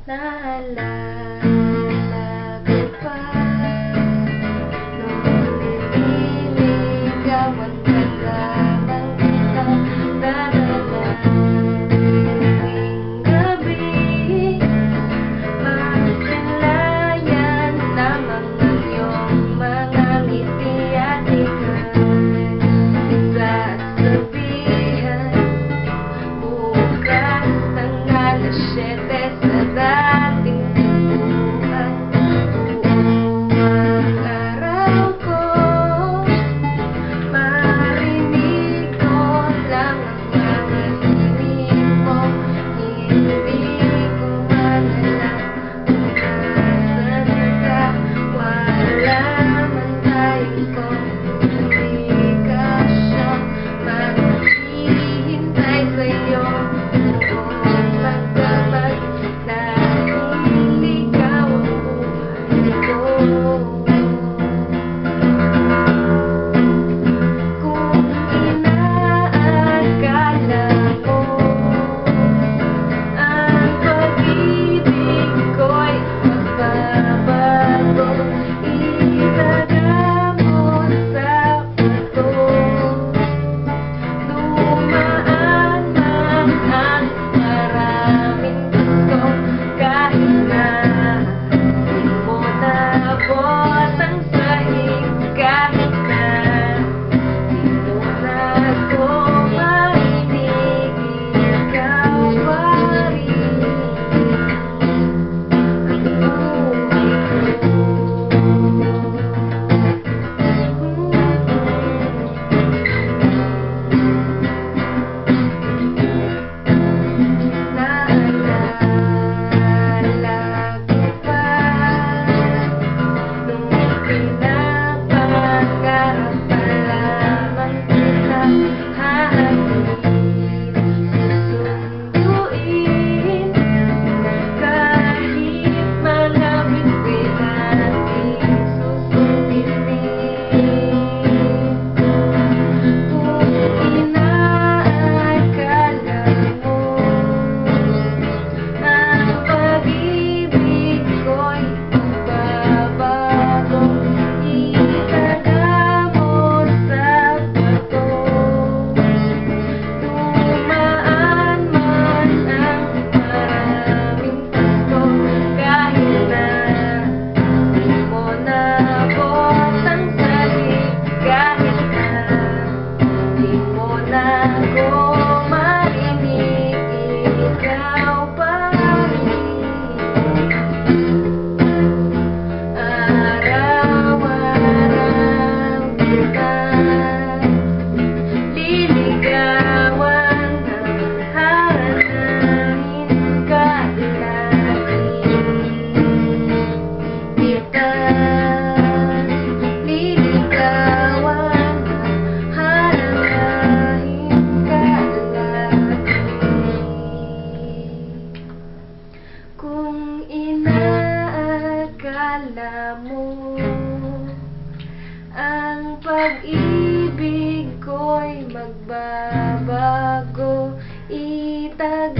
Naalala ko pa nung nililigawan ka lamang kita tuwing gabi. Masalayan lamang ang iyong mga ngiti at ika'y sasabihan bukas ng alas 7 sa dating buwan. Buong araw ko, marinig ko lang ang mga himig mo. Hindi ko malalang kung nasan ka. Wala man tayong komunikasyon, maghihintay sa'yo buong magdamag dahil ikaw ang buhay ko. Kung inaakala mo ang pag-ibig ko'y magbabago, itagamo sa bato. Dumaan man ang maraming gusto, kahit na di mo naabot ang sahig, kahit na di mo na ako marinig, ikaw pa rin ang buhay ko. Naalala ko pa nung pinapangarap pa lamang kita, hahatid, susunduin, kahit mga bituin natin susundin. Kung inaakala mo ang pag-ibig ko'y magbabago, itagamo sa bato. Dumaan man ang maraming gusto, kahit na di mo naabot ang sahig, kahit na di mo na ako marinig, ikaw pa rin. Araw-araw kita liligawan, hahanapin ka lagi. Kita liligawan, hahanapin ka lagi. Kung inaakala mo ang pag-ibig ko'y magbabago, itag